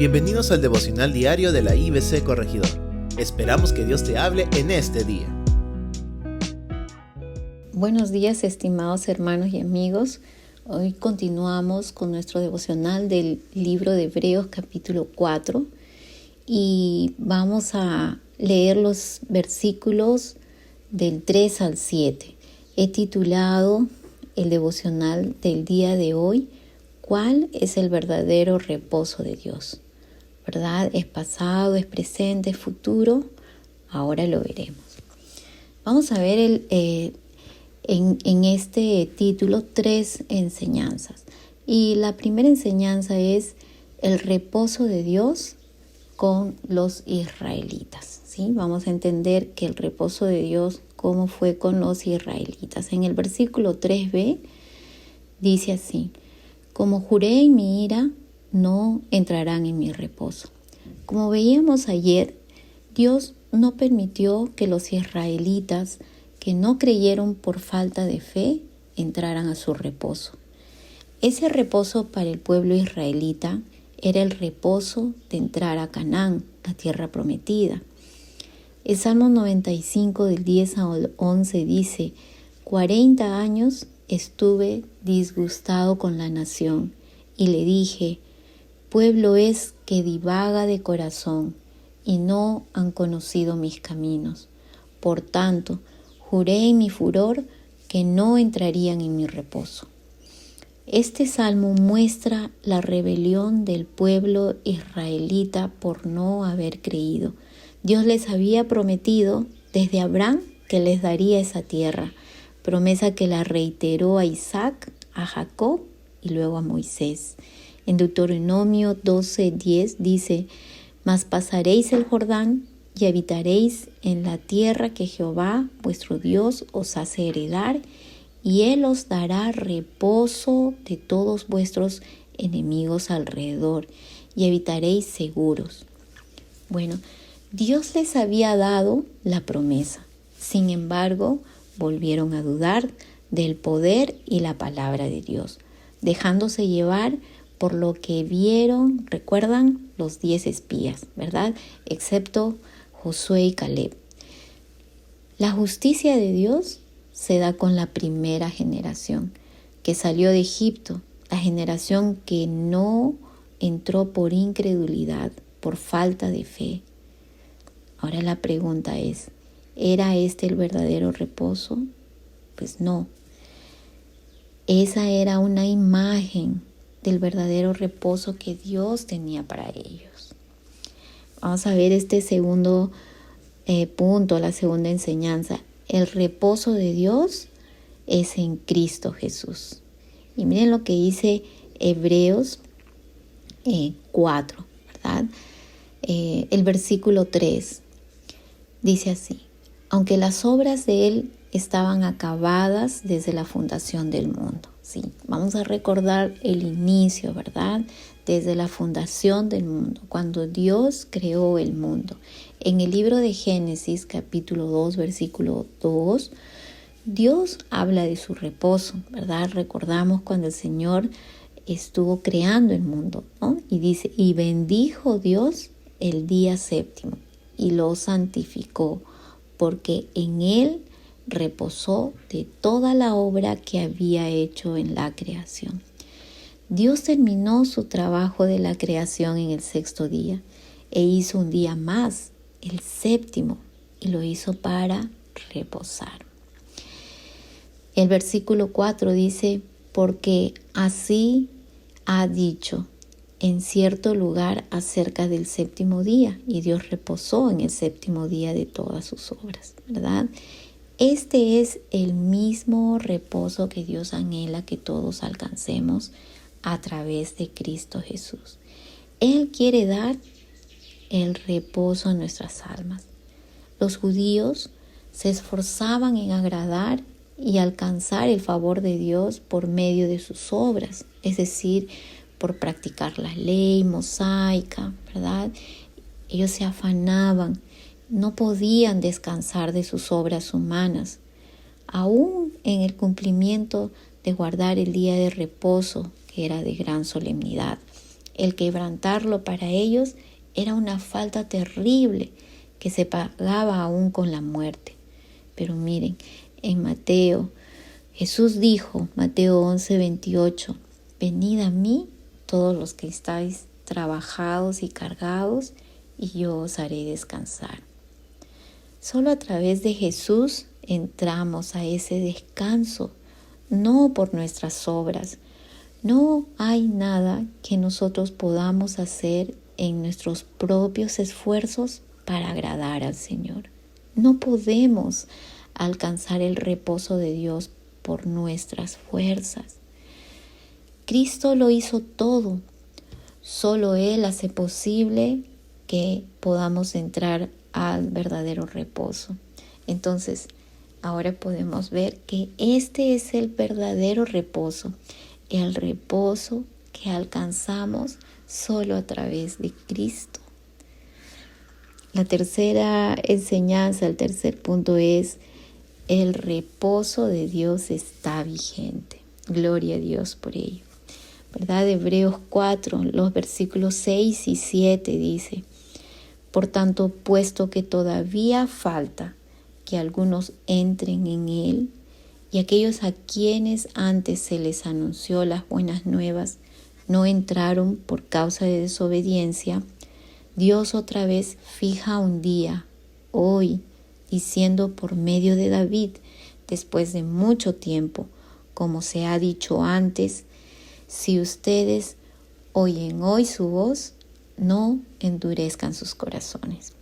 Bienvenidos al devocional diario de la IBC Corregidor. Esperamos que Dios te hable en este día. Buenos días, estimados hermanos y amigos. Hoy continuamos con nuestro devocional del libro de Hebreos capítulo 4 y vamos a leer los versículos del 3 al 7. He titulado el devocional del día de hoy, ¿cuál es el verdadero reposo de Dios? ¿Verdad? ¿Es pasado, es presente, es futuro? Ahora lo veremos. Vamos a ver en este título 3 enseñanzas. Y la primera enseñanza es el reposo de Dios con los israelitas. ¿Sí? Vamos a entender que el reposo de Dios, cómo fue con los israelitas. En el versículo 3b dice así: como juré en mi ira, no entrarán en mi reposo. Como veíamos ayer, Dios no permitió que los israelitas que no creyeron por falta de fe entraran a su reposo. Ese reposo para el pueblo israelita era el reposo de entrar a Canaán, la tierra prometida. El Salmo 95 del 10 al 11 dice: 40 años estuve disgustado con la nación y le dije: pueblo es que divaga de corazón y no han conocido mis caminos. Por tanto, juré en mi furor que no entrarían en mi reposo. Este salmo muestra la rebelión del pueblo israelita por no haber creído. Dios les había prometido desde Abraham que les daría esa tierra, promesa que la reiteró a Isaac, a Jacob y luego a Moisés. En Deuteronomio 12:10 dice: mas pasaréis el Jordán y habitaréis en la tierra que Jehová vuestro Dios os hace heredar, y Él os dará reposo de todos vuestros enemigos alrededor, y habitaréis seguros. Bueno, Dios les había dado la promesa. Sin embargo, volvieron a dudar del poder y la palabra de Dios, dejándose llevar por lo que vieron, recuerdan, los 10 espías, ¿verdad? Excepto Josué y Caleb. La justicia de Dios se da con la primera generación que salió de Egipto, la generación que no entró por incredulidad, por falta de fe. Ahora la pregunta es: ¿era este el verdadero reposo? Pues no. Esa era una imagen del verdadero reposo que Dios tenía para ellos. Vamos a ver este segundo punto, la segunda enseñanza. El reposo de Dios es en Cristo Jesús. Y miren lo que dice Hebreos 4, ¿verdad? El versículo 3 dice así: aunque las obras de Él estaban acabadas desde la fundación del mundo. Sí, vamos a recordar el inicio, ¿verdad? Desde la fundación del mundo, cuando Dios creó el mundo. En el libro de Génesis, capítulo 2, versículo 2, Dios habla de su reposo, ¿verdad? Recordamos cuando el Señor estuvo creando el mundo, ¿no? Y dice: y bendijo Dios el día séptimo y lo santificó, porque en él reposó de toda la obra que había hecho en la creación. Dios terminó su trabajo de la creación en el sexto día e hizo un día más, el séptimo, y lo hizo para reposar. El versículo 4 dice: porque así ha dicho en cierto lugar acerca del séptimo día, y Dios reposó en el séptimo día de todas sus obras, ¿verdad? Este es el mismo reposo que Dios anhela que todos alcancemos a través de Cristo Jesús. Él quiere dar el reposo a nuestras almas. Los judíos se esforzaban en agradar y alcanzar el favor de Dios por medio de sus obras, es decir, por practicar la ley mosaica, ¿verdad? Ellos se afanaban, no podían descansar de sus obras humanas, aún en el cumplimiento de guardar el día de reposo, que era de gran solemnidad. el quebrantarlo para ellos era una falta terrible que se pagaba aún con la muerte. Pero miren, en Mateo, Jesús dijo, Mateo 11:28, venid a mí todos los que estáis trabajados y cargados, y yo os haré descansar. Solo a través de Jesús entramos a ese descanso, no por nuestras obras. No hay nada que nosotros podamos hacer en nuestros propios esfuerzos para agradar al Señor. No podemos alcanzar el reposo de Dios por nuestras fuerzas. Cristo lo hizo todo. Solo Él hace posible que podamos entrar al verdadero reposo. Entonces, ahora podemos ver que este es el verdadero reposo, el reposo que alcanzamos solo a través de Cristo. La tercera enseñanza, el tercer punto es: el reposo de Dios está vigente. Gloria a Dios por ello. ¿Verdad? Hebreos 4, los versículos 6 y 7 dice: por tanto, puesto que todavía falta que algunos entren en él, y aquellos a quienes antes se les anunció las buenas nuevas no entraron por causa de desobediencia, Dios otra vez fija un día, hoy, diciendo por medio de David, después de mucho tiempo, como se ha dicho antes, si ustedes oyen hoy su voz, no endurezcan sus corazones.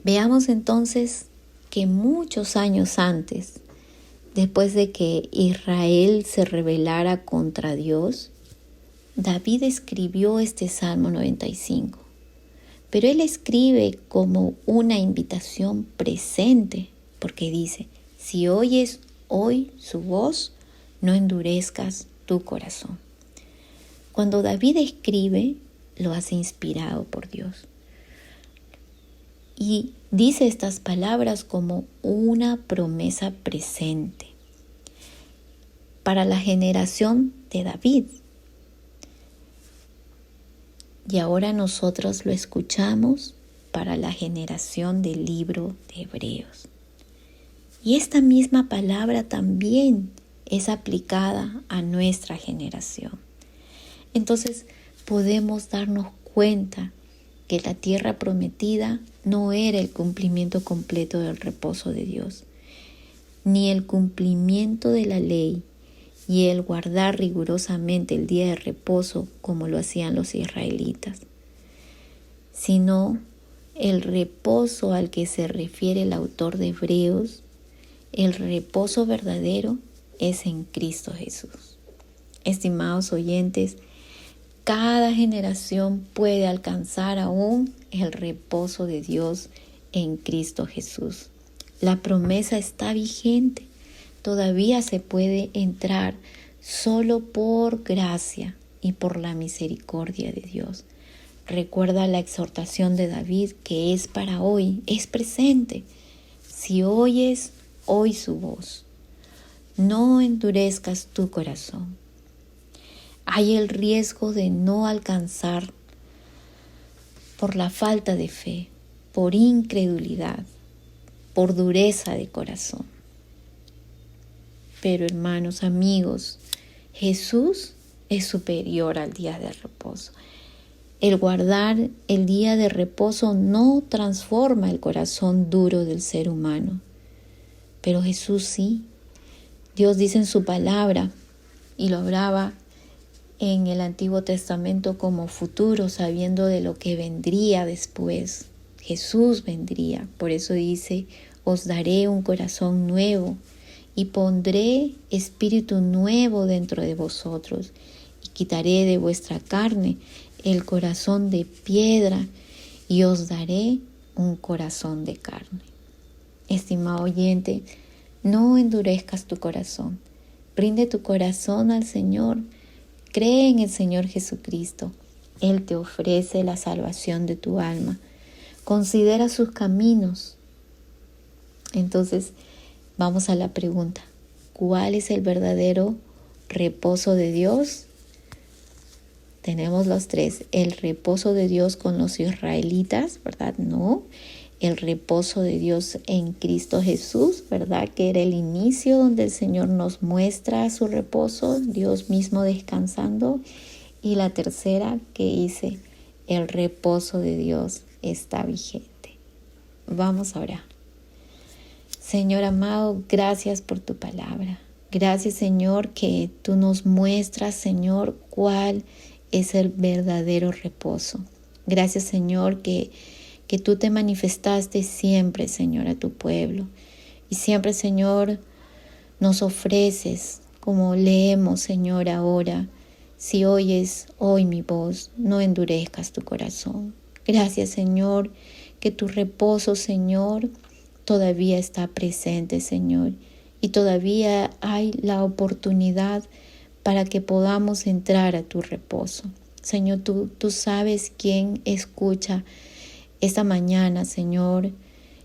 Veamos entonces que muchos años antes, después de que Israel se rebelara contra Dios, David escribió este Salmo 95. Pero él escribe como una invitación presente, porque dice: si oyes hoy su voz, no endurezcas tu corazón. Cuando David escribe, lo hace inspirado por Dios. Y dice estas palabras como una promesa presente para la generación de David. Y ahora nosotros lo escuchamos para la generación del libro de Hebreos. Y esta misma palabra también es aplicada a nuestra generación. Entonces podemos darnos cuenta que la tierra prometida no era el cumplimiento completo del reposo de Dios, ni el cumplimiento de la ley y el guardar rigurosamente el día de reposo como lo hacían los israelitas, sino el reposo al que se refiere el autor de Hebreos, el reposo verdadero es en Cristo Jesús. Estimados oyentes, cada generación puede alcanzar aún el reposo de Dios en Cristo Jesús. La promesa está vigente. Todavía se puede entrar solo por gracia y por la misericordia de Dios. Recuerda la exhortación de David que es para hoy, es presente. Si oyes hoy su voz, no endurezcas tu corazón. Hay el riesgo de no alcanzar por la falta de fe, por incredulidad, por dureza de corazón. Pero hermanos, amigos, Jesús es superior al día de reposo. El guardar el día de reposo no transforma el corazón duro del ser humano, pero Jesús sí. Dios dice en su palabra, y lo hablaba en el Antiguo Testamento como futuro, sabiendo de lo que vendría después. Jesús vendría, por eso dice: os daré un corazón nuevo y pondré espíritu nuevo dentro de vosotros, y quitaré de vuestra carne el corazón de piedra y os daré un corazón de carne. Estimado oyente, no endurezcas tu corazón. Rinde tu corazón al Señor. Cree en el Señor Jesucristo. Él te ofrece la salvación de tu alma. Considera sus caminos. Entonces, vamos a la pregunta: ¿cuál es el verdadero reposo de Dios? tenemos los tres. El reposo de Dios con los israelitas, ¿verdad? No. El reposo de Dios en Cristo Jesús, ¿verdad? Que era el inicio donde el Señor nos muestra su reposo, Dios mismo descansando. Y la tercera que dice, el reposo de Dios está vigente. Vamos a orar. Señor amado, gracias por tu palabra. Gracias, Señor, que tú nos muestras, Señor, cuál es el verdadero reposo. Gracias, Señor, que tú te manifestaste siempre, Señor, a tu pueblo. Y siempre, Señor, nos ofreces, como leemos, Señor, ahora. Si oyes hoy mi voz, no endurezcas tu corazón. Gracias, Señor, que tu reposo, Señor, todavía está presente, Señor. Y todavía hay la oportunidad para que podamos entrar a tu reposo. Señor, tú sabes quién escucha esta mañana, Señor,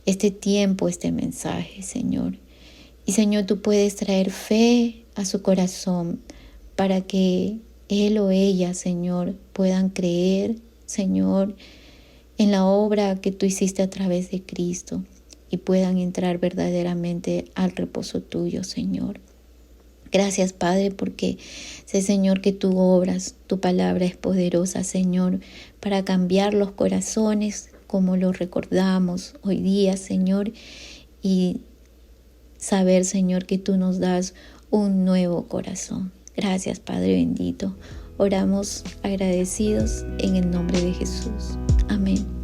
este tiempo, este mensaje, Señor. Y, Señor, tú puedes traer fe a su corazón para que él o ella, Señor, puedan creer, Señor, en la obra que tú hiciste a través de Cristo y puedan entrar verdaderamente al reposo tuyo, Señor. Gracias, Padre, porque sé, Señor, que tú obras, tu palabra es poderosa, Señor, para cambiar los corazones como lo recordamos hoy día, Señor, y saber, Señor, que tú nos das un nuevo corazón. Gracias, Padre bendito. Oramos agradecidos en el nombre de Jesús. Amén.